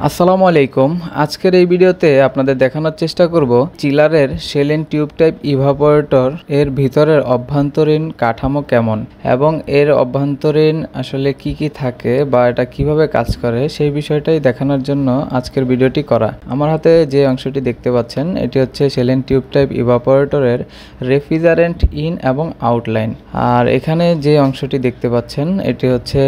আসসালামু আলাইকুম। আজকের এই ভিডিওতে আপনাদের দেখানোর চেষ্টা করব চিলারের শেল টিউব টাইপ ইভাপোরেটর এর ভিতরের অভ্যন্তরীণ কাঠামো কেমন এবং এর অভ্যন্তরীণ আসলে কি কি থাকে বা এটা কিভাবে কাজ করে সেই বিষয়টাই দেখানোর জন্য আজকের ভিডিওটি করা। আমার হাতে যে অংশটি দেখতে পাচ্ছেন এটি হচ্ছে শেল টিউব টাইপ ইভাপোরেটরের রেফ্রিজারেন্ট ইন এবং আউটলাইন। আর এখানে যে অংশটি দেখতে পাচ্ছেন এটি হচ্ছে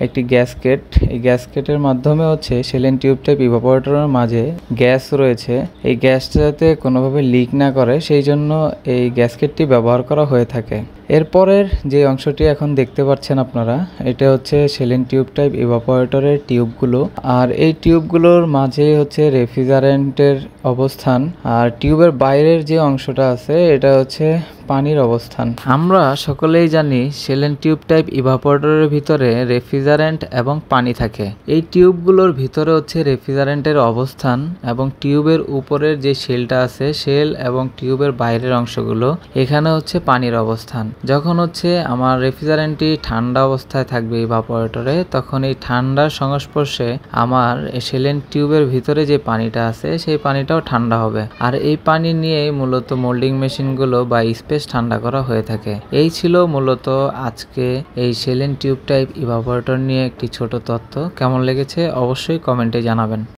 একটি গ্যাসকেট। এই গ্যাসকেটের মাধ্যমে হচ্ছে শেল টিউব টাইপ ইভাপোরেটরের মাঝে গ্যাস রয়েছে, এই গ্যাসটা যাতে কোনোভাবে লিক না করে সেই জন্য এই গ্যাসকেটটি ব্যবহার করা হয়ে থাকে। এরপরের যে অংশটি এখন দেখতে পাচ্ছেন আপনারা, এটা হচ্ছে শেল টিউব টাইপ ইভাপোরেটরের টিউবগুলো। আর এই টিউবগুলোর মাঝে হচ্ছে রেফ্রিজারেন্টের অবস্থান, আর টিউবের বাইরের যে অংশটা আছে এটা হচ্ছে পানির অবস্থান। আমরা সকলেই জানি শেল টিউব টাইপ ইভাপোরেটরের ভিতরে রেফ্রিজারেন্ট এবং পানি থাকে। এই টিউবগুলোর ভিতরে হচ্ছে রেফ্রিজারেন্টের অবস্থান এবং টিউবের উপরের যে শেলটা আছে শেল এবং টিউবের বাইরের অংশগুলো এখানে হচ্ছে পানির অবস্থান। যখন হচ্ছে আমার রেফ্রিজারেন্টটি ঠান্ডা অবস্থায় থাকবে ইভাপোরেটরে, তখন এই ঠান্ডার সংস্পর্শে আমার শেল টিউবের ভিতরে যে পানিটা আছে সেই পানিটাও ঠান্ডা হবে। আর এই পানি নিয়েই মূলত মোল্ডিং মেশিনগুলো বা স্পেস ঠান্ডা করা হয়ে থাকে। এই ছিল মূলত আজকে এই শেল টিউব টাইপ ইভাপোরেটর নিয়ে একটি ছোট তথ্য। কেমন লেগেছে অবশ্যই কমেন্টে জানাবেন।